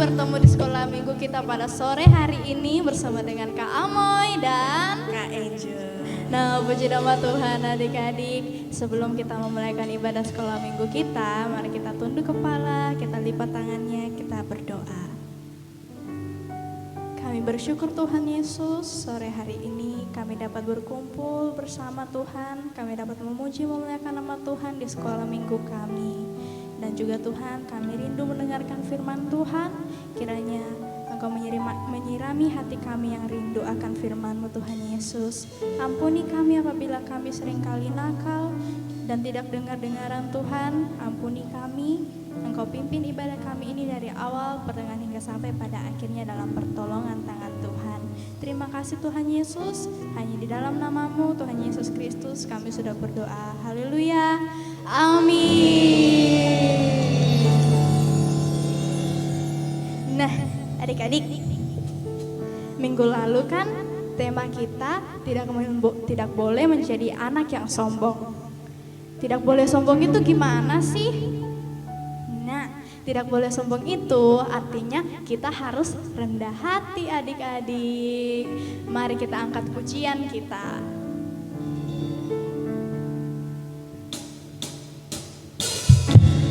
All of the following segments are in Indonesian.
bertemu di sekolah minggu kita pada sore hari ini bersama dengan Kak Amoy dan Kak Angel. Nah, puji nama Tuhan adik-adik. Sebelum kita memulaikan ibadah sekolah minggu kita, mari kita tunduk kepala, kita lipat tangannya, kita berdoa. Kami bersyukur Tuhan Yesus, sore hari ini kami dapat berkumpul bersama Tuhan. Kami dapat memuji memuliakan nama Tuhan di sekolah minggu kami. Dan juga Tuhan, kami rindu mendengarkan firman Tuhan. Kiranya Engkau menyirami hati kami yang rindu akan firman-Mu Tuhan Yesus. Ampuni kami apabila kami seringkali nakal dan tidak dengar-dengaran Tuhan. Ampuni kami. Engkau pimpin ibadah kami ini dari awal, pertengahan hingga sampai pada akhirnya dalam pertolongan tangan Tuhan. Terima kasih Tuhan Yesus. Hanya di dalam nama-Mu Tuhan Yesus Kristus kami sudah berdoa. Haleluya. Amin. Nah, adik-adik, minggu lalu kan tema kita tidak boleh menjadi anak yang sombong. Tidak boleh sombong itu gimana sih? Nah, tidak boleh sombong itu artinya kita harus rendah hati adik-adik. Mari kita angkat pujian kita.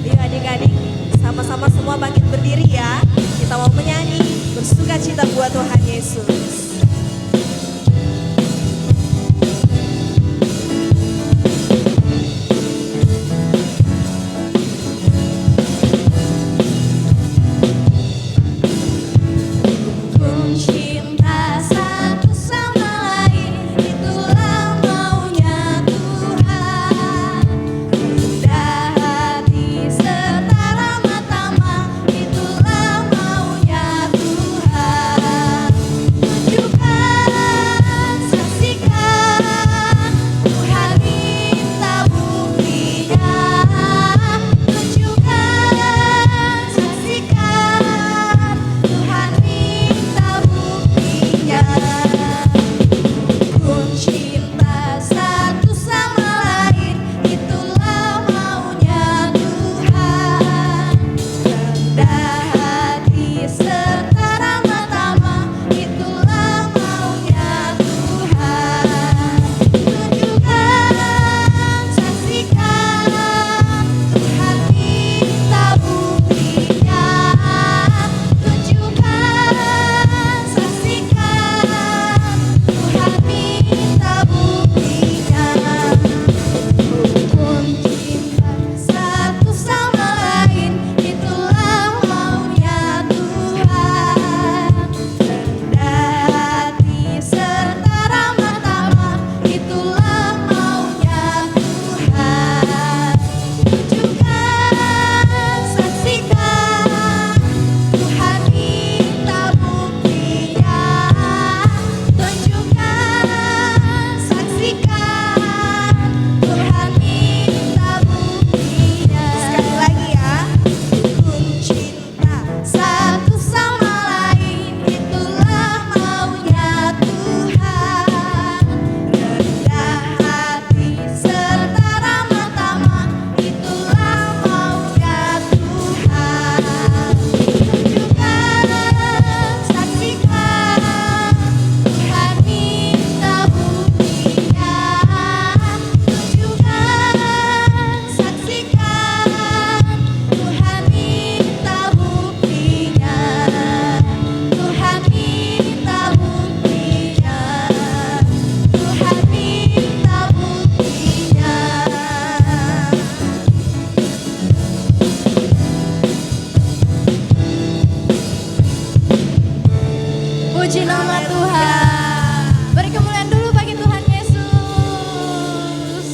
Yuk adik-adik, sama-sama semua bangkit berdiri ya. Kita mau menyanyi bersuka cita buat Tuhan Yesus. Puji nama Tuhan. Beri kemuliaan dulu bagi Tuhan Yesus.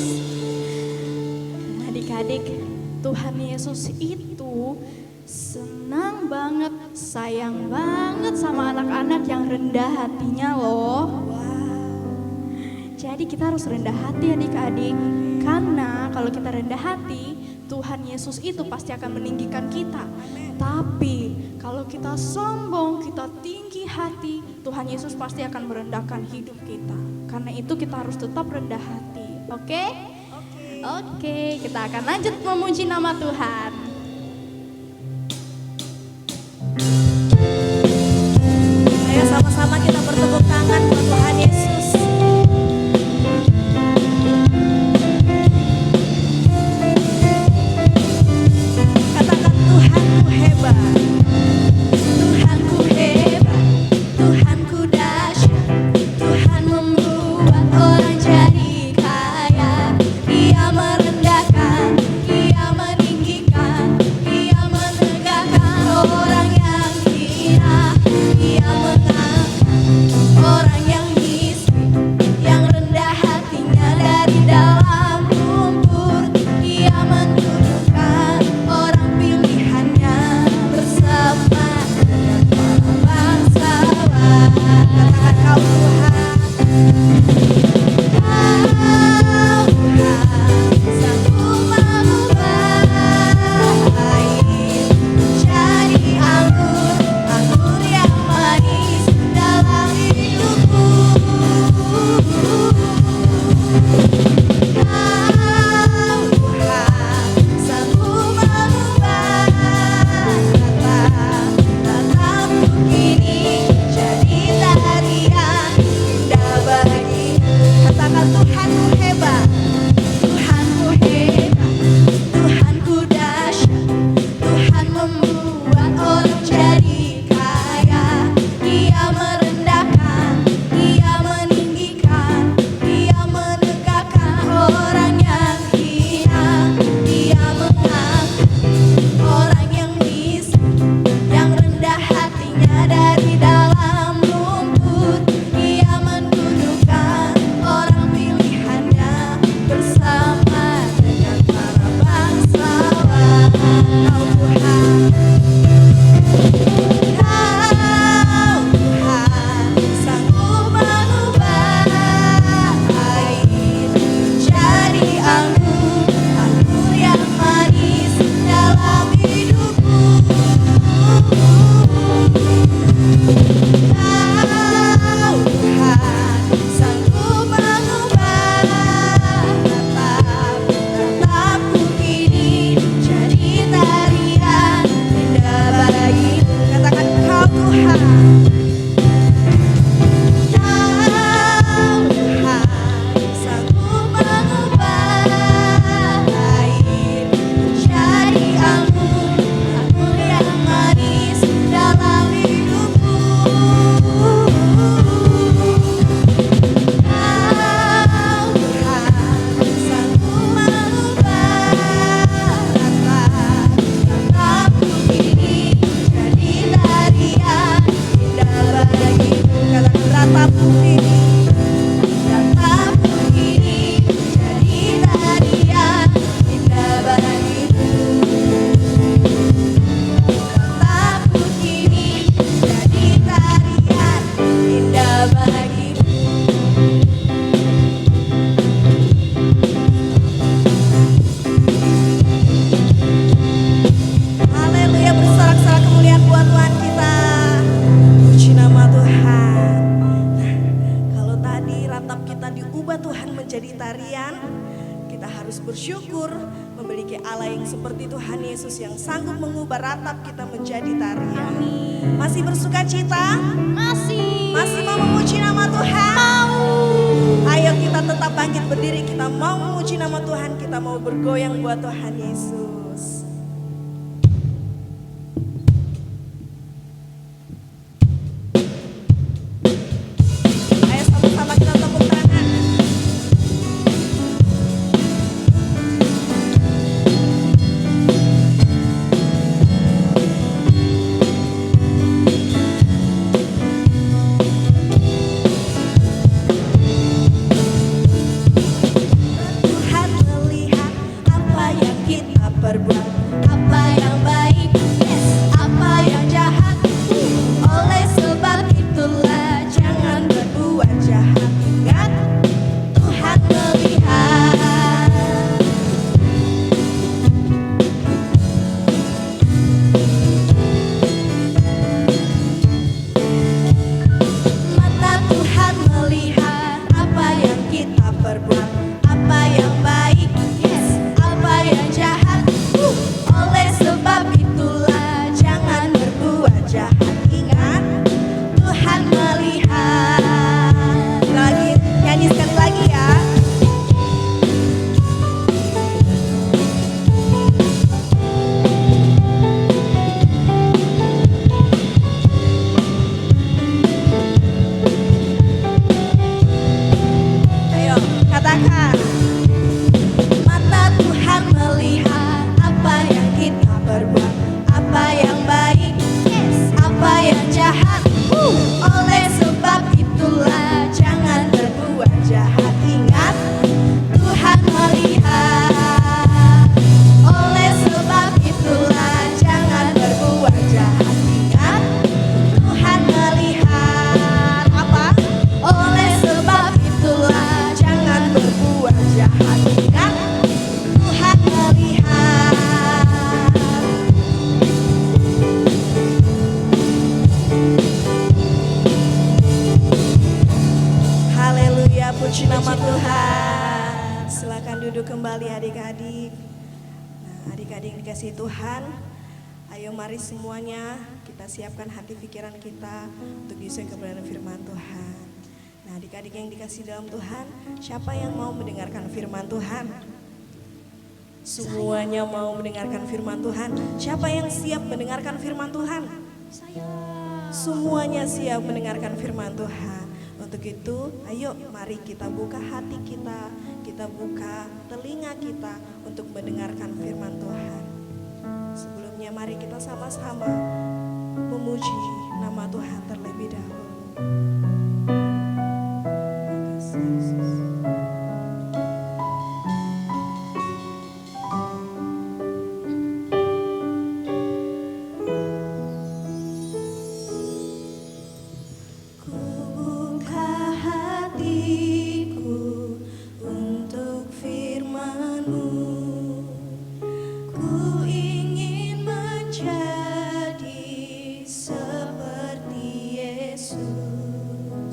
Adik-adik, Tuhan Yesus itu senang banget, sayang banget sama anak-anak yang rendah hatinya loh. Jadi kita harus rendah hati adik-adik. Karena kalau kita rendah hati, Tuhan Yesus itu pasti akan meninggikan kita. Tapi kalau kita sombong, kita tinggi hati, Tuhan Yesus pasti akan merendahkan hidup kita. Karena itu kita harus tetap rendah hati. Oke? Oke, kita akan lanjut memuji nama Tuhan. bersyukur memiliki Allah yang seperti Tuhan Yesus yang sanggup mengubah ratap kita menjadi tarian. Masih bersuka cita? Masih Masih mau memuji nama Tuhan? mau. Ayo kita tetap bangkit berdiri, kita mau memuji nama Tuhan, kita mau bergoyang buat Tuhan Yesus. Ayo sama-sama kita tepuk tangan. Tuhan melihat apa yang kita perbuat, apa yang baik, yes, apa yang jahat. Oleh sebab itulah jangan berbuat jahat. Ingat, Tuhan melihat. Mata Tuhan melihat apa yang kita perbuat, apa yang baik, yes, apa yang jahat. Oleh sebab itulah jangan berbuat jahat. Ingat, Tuhan melihat. Lagi nyanyi sekali lagi ya. Ayo katakan. Mata Tuhan melihat apa yang kita perbuat, apa yang baik, yes, apa yang jahat. Oleh sebab itulah jangan berbuat jahat. Ingat, Tuhan melihat. Oleh sebab itulah jangan berbuat jahat. Ingat, Tuhan melihat. Apa? Oleh sebab itulah jangan berbuat jahat. Ingat, Tuhan melihat. Haleluya, puji nama Tuhan. Silakan duduk kembali adik-adik. Nah, adik-adik yang dikasihi Tuhan, ayo mari semuanya kita siapkan hati pikiran kita untuk bisa kebenaran firman Tuhan. Nah, adik-adik yang dikasihi dalam Tuhan, siapa yang mau mendengarkan firman Tuhan? Semuanya mau mendengarkan firman Tuhan. Siapa yang siap mendengarkan firman Tuhan? Semuanya siap mendengarkan firman Tuhan. Untuk itu, ayo mari kita buka hati kita buka telinga kita untuk mendengarkan firman Tuhan. Sebelumnya mari kita sama-sama memuji nama Tuhan terlebih dahulu. Terima kasih, Yesus. Ku buka hatiku untuk firman-Mu. Ku ingin menjadi seperti Yesus.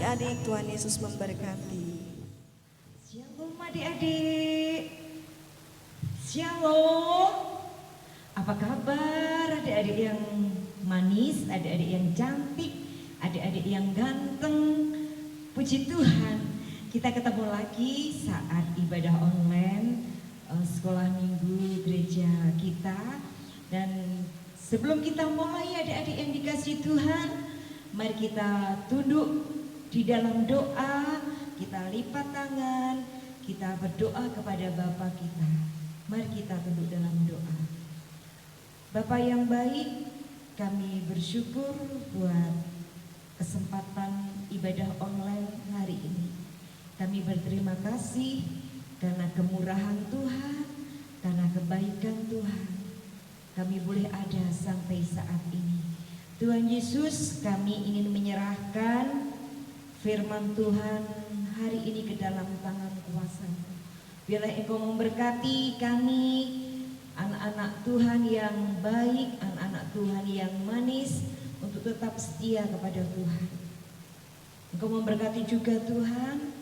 adik-adik, Tuhan Yesus memberkati. Shalom adik-adik. Shalom. Apa kabar adik-adik yang manis, adik-adik yang cantik, adik-adik yang ganteng? Puji Tuhan, kita ketemu lagi saat ibadah online sekolah minggu gereja kita. Dan sebelum kita mulai adik-adik yang dikasihi Tuhan, mari kita tunduk di dalam doa, kita lipat tangan, kita berdoa kepada Bapa kita. Mari kita tunduk dalam doa. Bapa yang baik, kami bersyukur buat kesempatan ibadah online hari ini. Kami berterima kasih karena kemurahan Tuhan, karena kebaikan Tuhan. Kami boleh ada sampai saat ini. Tuhan Yesus, kami ingin menyerahkan firman Tuhan hari ini ke dalam tangan kuasa-Mu. Biarlah Engkau memberkati kami, anak-anak Tuhan yang baik, anak-anak Tuhan yang manis, untuk tetap setia kepada Tuhan. Engkau memberkati juga Tuhan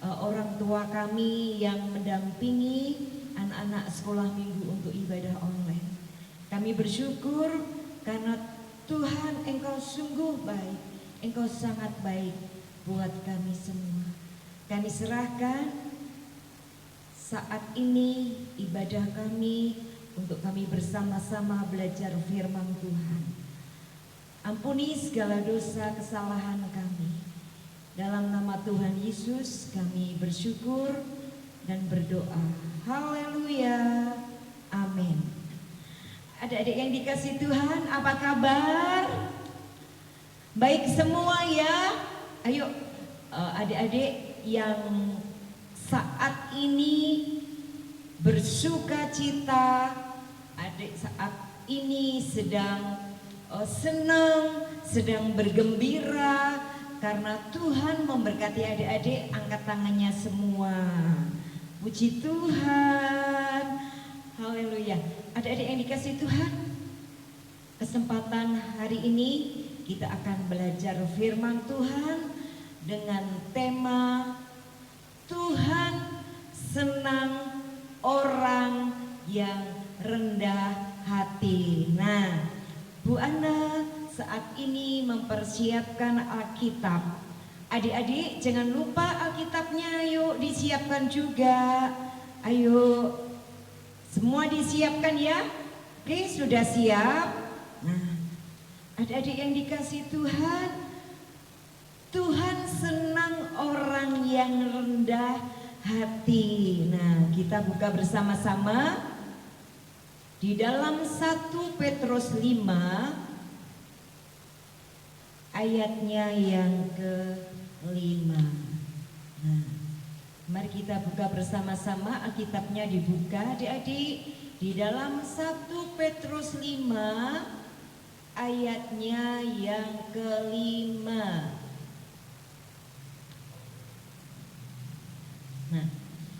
orang tua kami yang mendampingi anak-anak sekolah minggu untuk ibadah online. Kami bersyukur karena Tuhan Engkau sungguh baik, Engkau sangat baik buat kami semua. Kami serahkan saat ini ibadah kami untuk kami bersama-sama belajar firman Tuhan. Ampuni segala dosa kesalahan kami. Dalam nama Tuhan Yesus kami bersyukur dan berdoa. Haleluya. Amin. Adik-adik yang dikasihi Tuhan, apa kabar? Baik semua ya. Ayo adik-adik yang saat ini bersuka cita, adik saat ini sedang senang, sedang bergembira karena Tuhan memberkati adik-adik, angkat tangannya semua. Puji Tuhan. Haleluya. Adik-adik yang dikasihi Tuhan, kesempatan hari ini kita akan belajar firman Tuhan dengan tema Tuhan senang orang yang rendah hati. Nah, Bu Ana saat ini mempersiapkan Alkitab. Adik-adik jangan lupa Alkitabnya, yuk disiapkan juga. Ayo, semua disiapkan ya. Oke, sudah siap. Nah, adik-adik yang dikasihi Tuhan, Tuhan senang orang yang rendah hati. Nah, kita buka bersama-sama di dalam 1 Petrus 5 ayatnya yang ke-5. Nah, mari kita buka bersama-sama, Alkitabnya dibuka adik-adik di dalam 1 Petrus 5 ayatnya yang ke-5. Nah,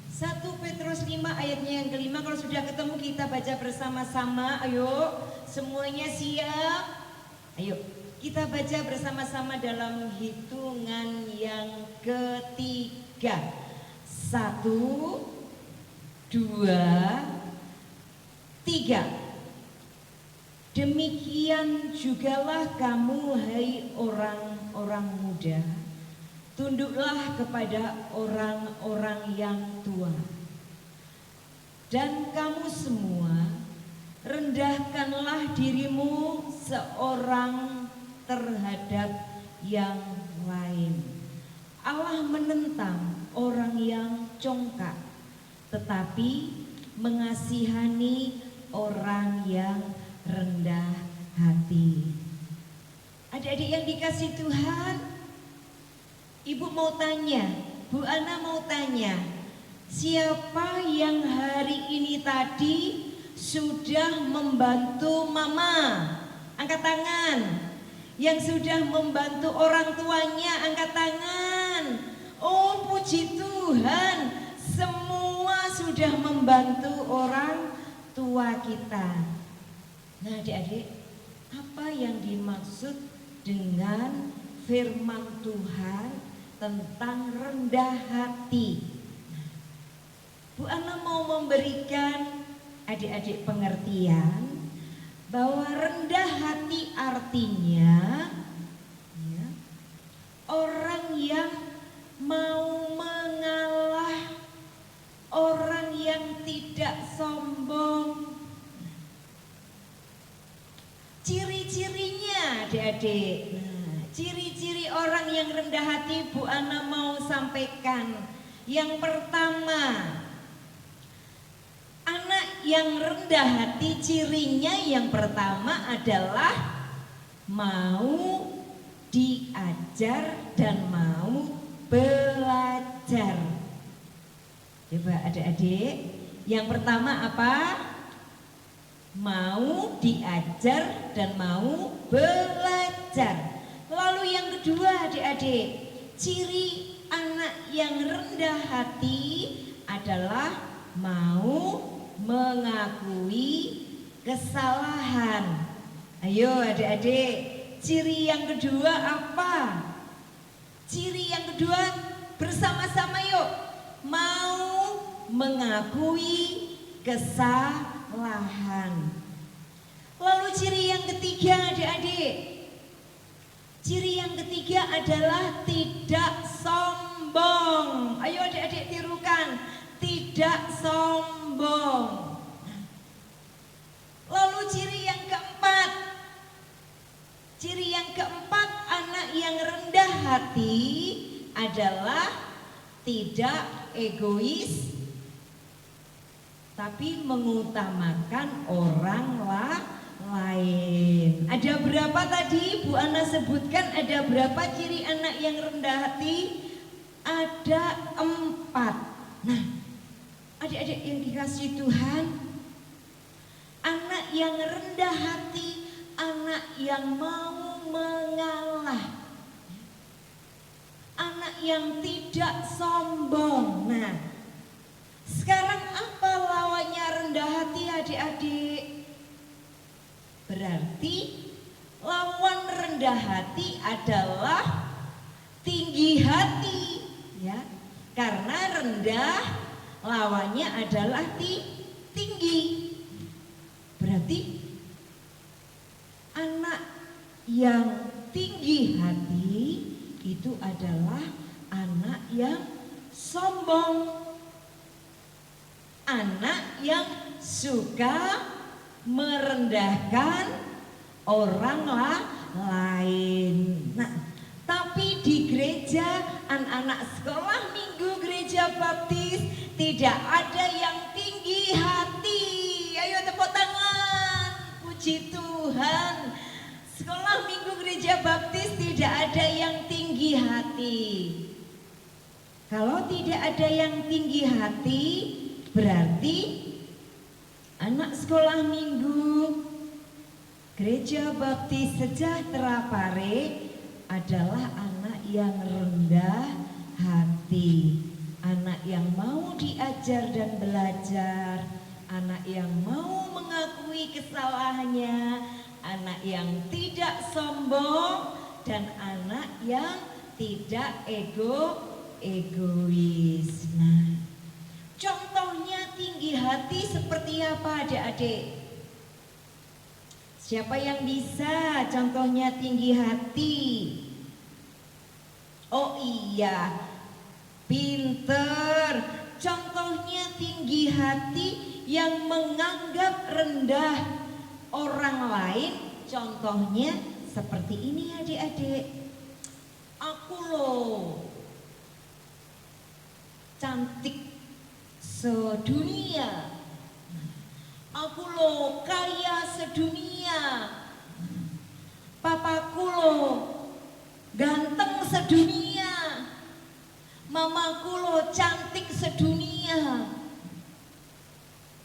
1 Petrus 5 ayatnya yang ke-5, kalau sudah ketemu kita baca bersama-sama. Ayo, semuanya siap? Ayo, kita baca bersama-sama dalam hitungan yang ketiga. 1, 2, 3. Demikian jugalah kamu, hai orang-orang muda, tunduklah kepada orang-orang yang tua. Dan kamu semua, rendahkanlah dirimu seorang terhadap yang lain. Allah menentang orang yang congkak, tetapi mengasihani orang yang rendah hati. Adik-adik yang dikasihi Tuhan, Ibu mau tanya, Bu Ana mau tanya, siapa yang hari ini tadi sudah membantu Mama? Angkat tangan. Yang sudah membantu orang tuanya, angkat tangan. Oh, puji Tuhan, semua sudah membantu orang tua kita. Nah, adik-adik, apa yang dimaksud dengan firman Tuhan tentang rendah hati. Bu Ana mau memberikan adik-adik pengertian bahwa rendah hati artinya ya, orang yang mau mengalah, orang yang tidak sombong. Ciri-cirinya adik-adik. Nah, ciri-ciri orang yang rendah hati Bu Ana mau sampaikan. Yang pertama, anak yang rendah hati cirinya yang pertama adalah mau diajar dan mau belajar. Coba adik-adik, yang pertama apa? Mau diajar dan mau belajar. Lalu yang kedua adik-adik, ciri anak yang rendah hati adalah mau mengakui kesalahan. Ayo adik-adik, ciri yang kedua apa? Ciri yang kedua bersama-sama yuk. Mau mengakui kesalahan. Lalu ciri yang ketiga adik-adik. Ciri yang ketiga adalah tidak sombong. Ayo adik-adik tirukan. Tidak sombong. Lalu ciri yang keempat. Ciri yang keempat anak yang rendah hati adalah tidak egois, tapi mengutamakan orang lain. Ada berapa tadi Bu Ana sebutkan, ada berapa ciri anak yang rendah hati? Ada 4. Nah, adik-adik yang dikasihi Tuhan, anak yang rendah hati, anak yang mau mengalah, anak yang tidak sombong. Nah, sekarang apa lawannya rendah hati adik-adik? Berarti lawan rendah hati adalah tinggi hati, ya. Karena rendah lawannya adalah tinggi. Berarti anak yang tinggi hati itu adalah anak yang sombong, anak yang suka merendahkan orang lain. Nah, tapi di gereja anak-anak sekolah minggu gereja baptis tidak ada yang tinggi hati. Ayo tepuk tangan, puji Tuhan. Sekolah minggu gereja baptis tidak ada yang tinggi hati. Kalau tidak ada yang tinggi hati, berarti anak sekolah minggu gereja baptis Sejahtera Pare adalah anak yang rendah hati, anak yang mau diajar dan belajar, anak yang mau mengakui kesalahannya, anak yang tidak sombong, dan anak yang tidak egois. Nah, contohnya tinggi hati seperti apa adik-adik? Siapa yang bisa contohnya tinggi hati? Oh iya, pinter. Contohnya tinggi hati yang menganggap rendah orang lain. Contohnya seperti ini adik-adik. Aku loh cantik sedunia, aku loh kaya sedunia, papaku loh ganteng sedunia, mamaku loh cantik sedunia,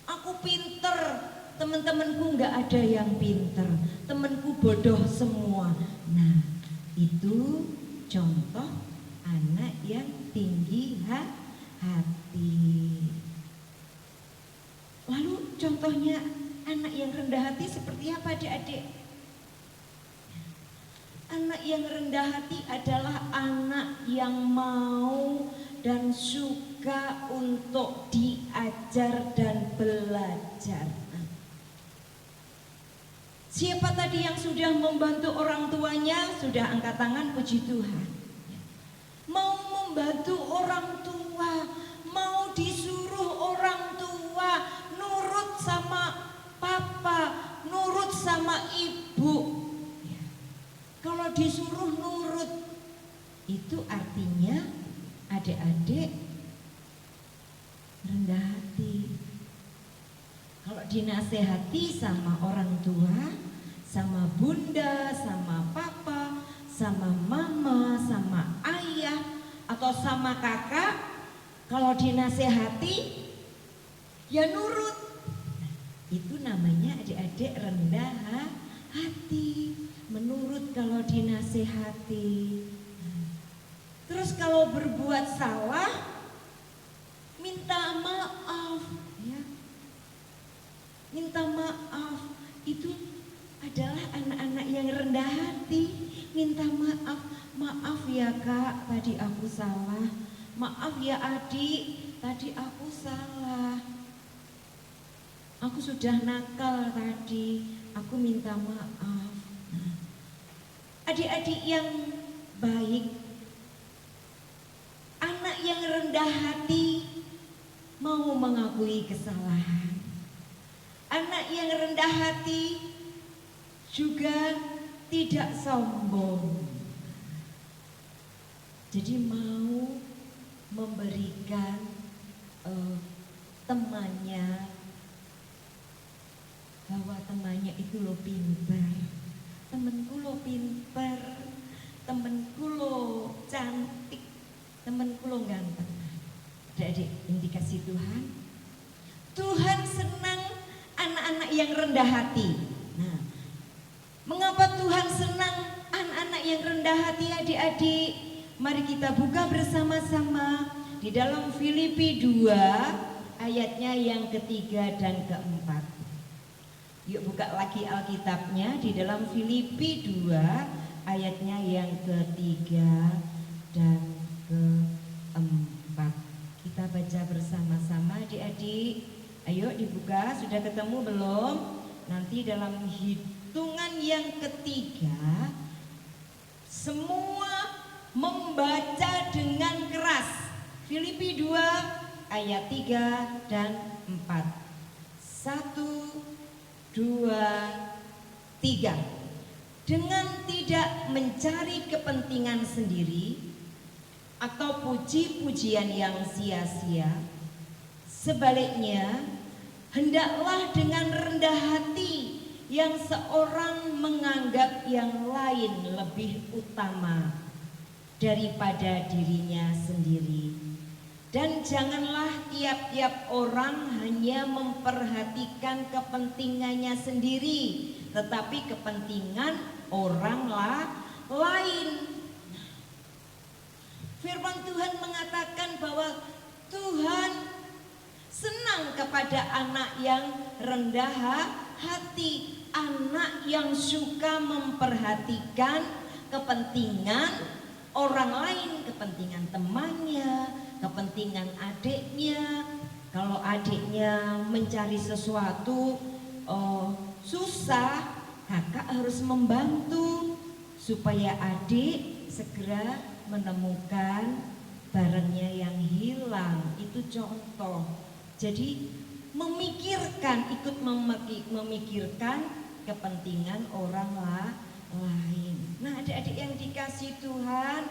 aku pinter, teman-temanku nggak ada yang pinter, temanku bodoh semua. Nah, itu contoh anak yang tinggi hati. Lalu contohnya anak yang rendah hati seperti apa adik-adik? Anak yang rendah hati adalah anak yang mau dan suka untuk diajar dan belajar. Siapa tadi yang sudah membantu orang tuanya? Sudah angkat tangan, puji Tuhan. Mau membantu orang tua, mau disuruh orang tua, nurut sama papa, nurut sama ibu. Kalau disuruh nurut, itu artinya adik-adik rendah hati. Kalau dinasehati sama orang tua, sama bunda, sama papa, sama mama, sama ayah, atau sama kakak, kalau dinasehati, ya nurut. Itu namanya adik-adik rendah hati, menurut kalau dinasehati. Terus kalau berbuat salah, minta maaf, ya. Minta maaf itu adalah anak-anak yang rendah hati. Minta maaf, maaf ya kak, tadi aku salah. Maaf ya adik, tadi aku salah. Aku sudah nakal tadi, aku minta maaf. Adik-adik yang baik, anak yang rendah hati mau mengakui kesalahan. Anak yang rendah hati juga tidak sombong. Jadi mau memberikan temannya, bahwa temannya itu lo pintar, temenku lo pintar, temenku lo cantik, temenku lo ganteng. Adik-adik yang dikasih Tuhan, Tuhan senang anak-anak yang rendah hati. Nah, mengapa Tuhan senang anak-anak yang rendah hati adik-adik? Mari kita buka bersama-sama di dalam Filipi 2 ayatnya yang ketiga dan keempat. Yuk buka lagi Alkitabnya di dalam Filipi 2 ayatnya yang ketiga dan keempat. Kita baca bersama-sama adik-adik. Ayo dibuka, sudah ketemu belum? Nanti dalam hitungan yang ketiga semua membaca dengan keras. Filipi 2 ayat 3 dan 4. 1, 2, 3. Dengan tidak mencari kepentingan sendiri atau puji-pujian yang sia-sia, sebaliknya hendaklah dengan rendah hati yang seorang menganggap yang lain lebih utama daripada dirinya sendiri. Dan janganlah tiap-tiap orang hanya memperhatikan kepentingannya sendiri, tetapi kepentingan orang lain. Firman Tuhan mengatakan bahwa Tuhan senang kepada anak yang rendah hati, anak yang suka memperhatikan kepentingan orang lain, kepentingan temannya, kepentingan adiknya. Kalau adiknya mencari sesuatu susah, kakak harus membantu supaya adik segera menemukan barangnya yang hilang. Itu contoh. Jadi memikirkan, ikut memikirkan kepentingan orang lain. Nah adik-adik yang dikasih Tuhan,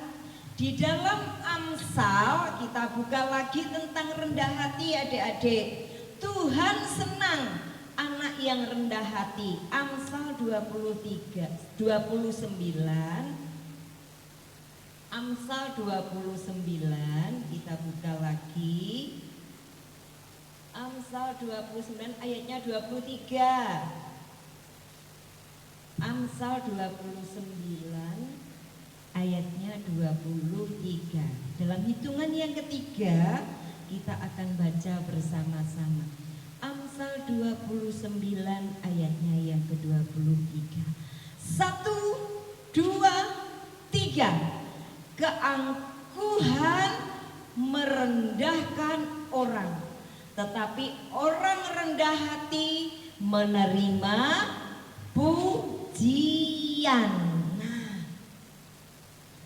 di dalam Amsal kita buka lagi tentang rendah hati adik-adik. Tuhan senang anak yang rendah hati. Amsal 29. Amsal 29 kita buka lagi. Amsal 29 ayatnya 23. Amsal 29 ayatnya 23. Dalam hitungan yang ketiga kita akan baca bersama-sama. Amsal 29 ayatnya yang ke-23. 1, dua, tiga. Keangkuhan merendahkan orang, tetapi orang rendah hati menerima pujian. Nah,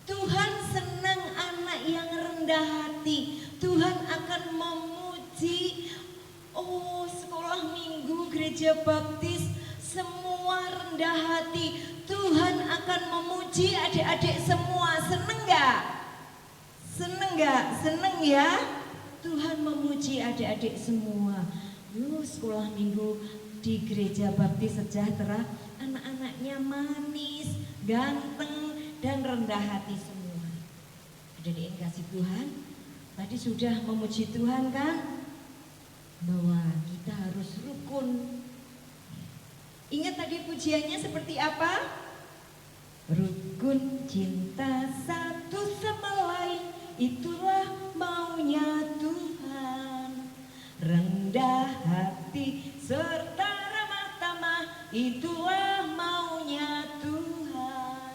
Tuhan senang anak yang rendah hati. Tuhan akan memuji. Oh, sekolah minggu gereja baptis semua rendah hati. Tuhan akan memuji adik-adik semua. Seneng gak? Seneng gak? Seneng ya? Tuhan memuji adik-adik semua. Sekolah minggu di gereja baptis sejahtera, anak-anaknya manis, ganteng, dan rendah hati semua. Adik-adik yang kasih Tuhan, tadi sudah memuji Tuhan kan? Bahwa kita harus rukun. Ingat tadi pujiannya seperti apa? Rukun cinta satu sama lain, itulah maunya Tuhan. Rendah hati serta ramah tamah, itulah maunya Tuhan.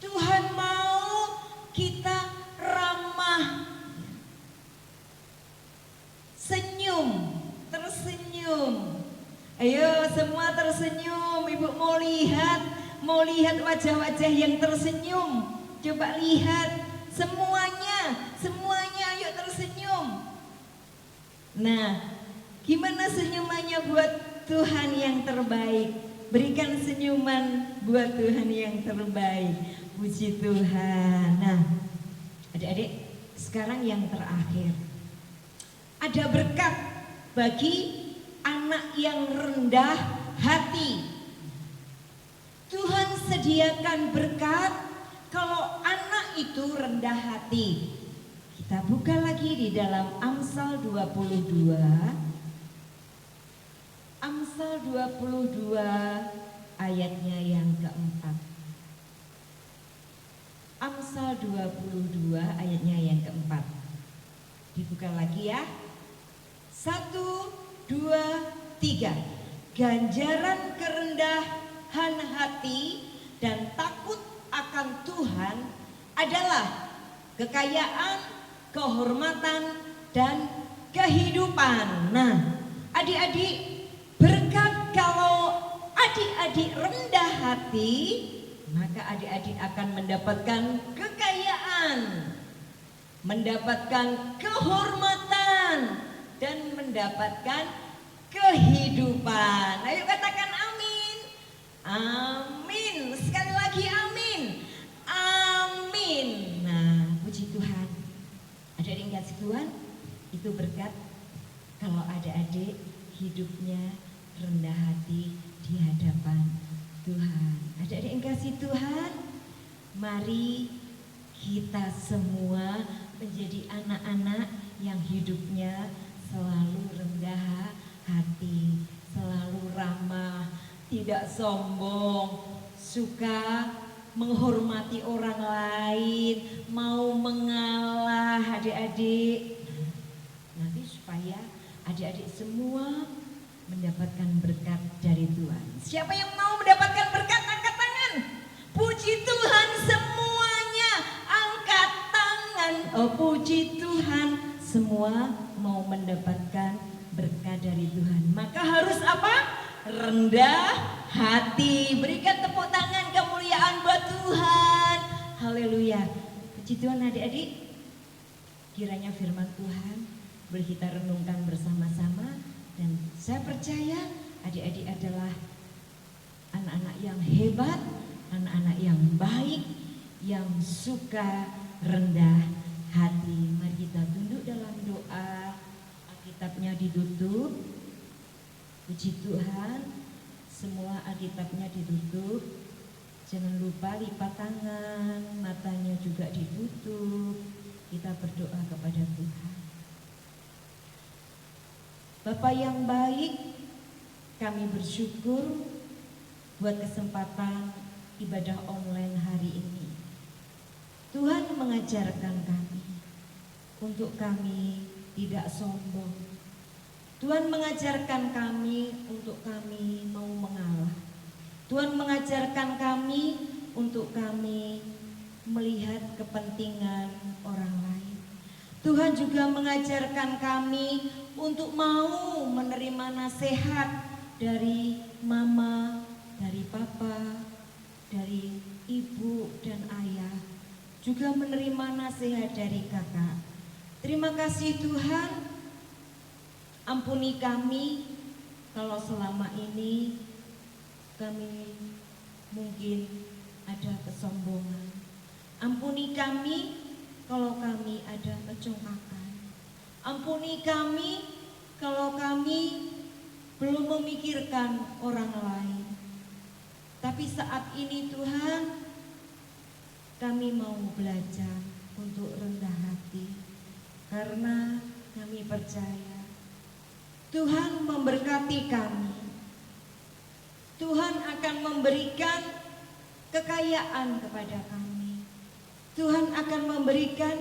Tuhan mau kita ramah, senyum, tersenyum. Ayo semua tersenyum. Ibu mau lihat wajah-wajah yang tersenyum. Coba lihat semuanya ayo tersenyum. Nah, gimana senyumannya buat Tuhan yang terbaik? Berikan senyuman buat Tuhan yang terbaik. Puji Tuhan. Nah, adik-adik, sekarang yang terakhir. Ada berkat bagi anak yang rendah hati. Tuhan sediakan berkat kalau anak itu rendah hati. Kita buka lagi di dalam Amsal 22. Amsal 22 ayatnya yang keempat. Amsal 22 ayatnya yang keempat. Dibuka lagi ya. 1, 2, 3. Ganjaran kerendahan hati dan takut akan Tuhan adalah kekayaan, kehormatan, dan kehidupan. Nah, adik-adik, berkat kalau adik-adik rendah hati, maka adik-adik akan mendapatkan kekayaan, mendapatkan kehormatan, dan mendapatkan kehidupan. Ayo katakan amin. Amin. Sekali lagi amin. Amin. Nah, puji Tuhan. Adik-adik yang kasih Tuhan, itu berkat kalau adik-adik hidupnya rendah hati di hadapan Tuhan. Adik-adik yang kasih Tuhan, mari kita semua menjadi anak-anak yang hidupnya selalu rendah hati, selalu ramah, tidak sombong, suka menghormati orang lain, mau mengalah adik-adik. Nanti supaya adik-adik semua mendapatkan berkat dari Tuhan. Siapa yang mau mendapatkan berkat, angkat tangan. Puji Tuhan semuanya, angkat tangan. Oh puji Tuhan, semua mau mendapatkan berkat dari Tuhan. Maka harus apa? Rendah hati. Berikan tepuk tangan kemuliaan buat Tuhan. Haleluya. Puji Tuhan adik-adik. Kiranya firman Tuhan boleh kita renungkan bersama-sama. Dan saya percaya adik-adik adalah anak-anak yang hebat, anak-anak yang baik, yang suka rendah hati. Mari kita tunduk dalam doa. Alkitabnya ditutup. Puji Tuhan, semua Alkitabnya ditutup. Jangan lupa lipat tangan, matanya juga ditutup. Kita berdoa kepada Tuhan. Bapa yang baik, kami bersyukur buat kesempatan ibadah online hari ini. Tuhan mengajarkan kami untuk kami tidak sombong. Tuhan mengajarkan kami untuk kami mau mengalah. Tuhan mengajarkan kami untuk kami melihat kepentingan orang lain. Tuhan juga mengajarkan kami untuk mau menerima nasihat dari mama, dari papa, dari ibu dan ayah, juga menerima nasihat dari kakak. Terima kasih Tuhan, ampuni kami kalau selama ini kami mungkin ada kesombongan. Ampuni kami kalau kami ada kecongkakan. Ampuni kami kalau kami belum memikirkan orang lain. Tapi saat ini Tuhan, kami mau belajar untuk rendah hati, karena kami percaya Tuhan memberkati kami. Tuhan akan memberikan kekayaan kepada kami. Tuhan akan memberikan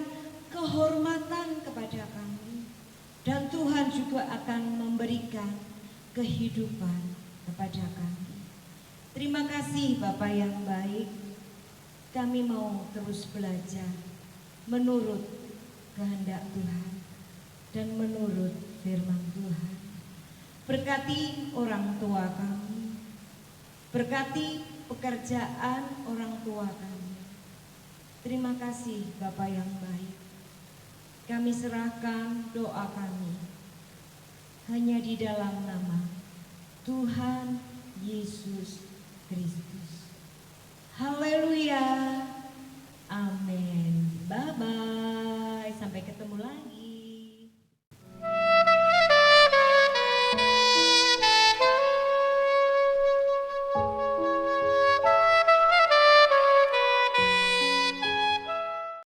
kehormatan kepada kami. Dan Tuhan juga akan memberikan kehidupan kepada kami. Terima kasih Bapak yang baik. Kami mau terus belajar menurut kehendak Tuhan dan menurut firman Tuhan. Berkati orang tua kami, berkati pekerjaan orang tua kami. Terima kasih Bapak yang baik. Kami serahkan doa kami hanya di dalam nama Tuhan Yesus Kristus. Haleluya. Amin. Bye-bye. Sampai ketemu lagi.